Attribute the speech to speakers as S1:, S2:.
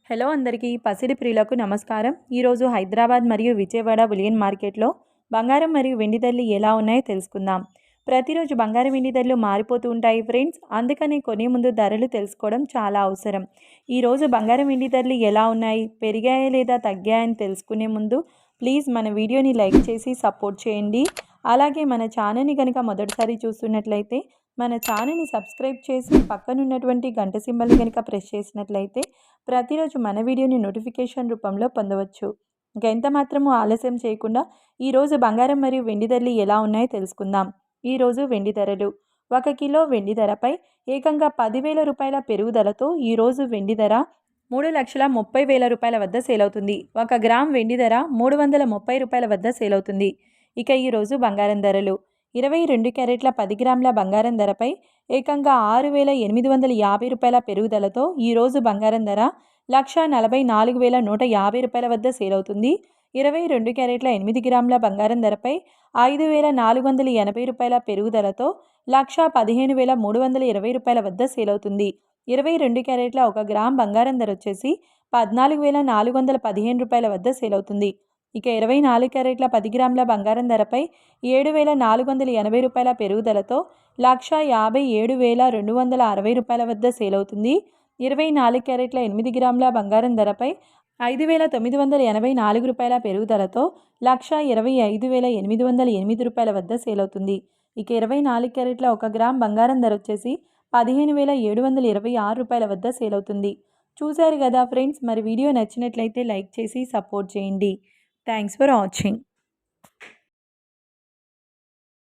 S1: Hello అందరికీ పసిడి ప్రియులకు నమస్కారం. ఈరోజు హైదరాబాద్ మరియు విజయవాడ బులియన్ మార్కెట్లో బంగారం మరియు వెండి ధరలు ఎలా ఉన్నాయో తెలుసుకుందాం. ప్రతిరోజు బంగారం వెండి ధరలు మారిపోతూ ఉంటాయి ఫ్రెండ్స్. అందుకని కొనే ముందు ధరలు తెలుసుకోవడం చాలా అవసరం. ఈరోజు బంగారం వెండి ధరలు ఎలా ఉన్నాయి, పెరిగాయా లేదా తగ్గాయని తెలుసుకునే ముందు ప్లీజ్ మన వీడియోని లైక్ చేసి సపోర్ట్ చేయండి. అలాగే మన ఛానల్ని కనుక మొదటిసారి చూస్తున్నట్లయితే మన ఛానల్ని సబ్స్క్రైబ్ చేసి పక్కనున్నటువంటి గంట సింబల్ని కనుక ప్రెస్ చేసినట్లయితే ప్రతిరోజు మన వీడియోని నోటిఫికేషన్ రూపంలో పొందవచ్చు. ఇంకా ఎంత మాత్రము ఆలస్యం చేయకుండా ఈరోజు బంగారం మరియు వెండి ధరలు ఎలా ఉన్నాయో తెలుసుకుందాం. ఈరోజు వెండి ధరలు 1 కిలో వెండి ధరపై ఏకంగా 10,000 రూపాయల పెరుగుదలతో ఈరోజు వెండి ధర 3,30,000 రూపాయల వద్ద సేల్ అవుతుంది. 1 గ్రామ్ వెండి ధర 330 రూపాయల వద్ద సేల్ అవుతుంది. ఇక ఈరోజు బంగారం ధరలు 22 క్యారెట్ల 10 గ్రాముల బంగారం ధరపై ఏకంగా 6,850 రూపాయల పెరుగుదలతో ఈరోజు బంగారం ధర 1,44,150 రూపాయల వద్ద సేల్ అవుతుంది. 22 క్యారెట్ల 8 గ్రాముల బంగారం ధరపై 5,480 రూపాయల పెరుగుదలతో 1,15,320 రూపాయల వద్ద సేల్ అవుతుంది. 22 క్యారెట్ల 1 గ్రామ్ బంగారం ధర వచ్చేసి 14,415 రూపాయల వద్ద సేల్ అవుతుంది. ఇక 24 క్యారెట్ల 10 గ్రాముల బంగారం ధరపై 7,480 రూపాయల పెరుగుదలతో 1,57,260 రూపాయల వద్ద సేల్ అవుతుంది. 24 క్యారెట్ల 8 గ్రాముల బంగారం ధరపై 5,984 రూపాయల పెరుగుదలతో 1,25,808 రూపాయల వద్ద సేల్ అవుతుంది. ఇక 24 క్యారెట్ల 1 గ్రామ్ బంగారం ధర వచ్చేసి 15,726 రూపాయల వద్ద సేల్ అవుతుంది. చూశారు కదా ఫ్రెండ్స్, మరి వీడియో నచ్చినట్లయితే లైక్ చేసి సపోర్ట్ చేయండి. Thanks for watching.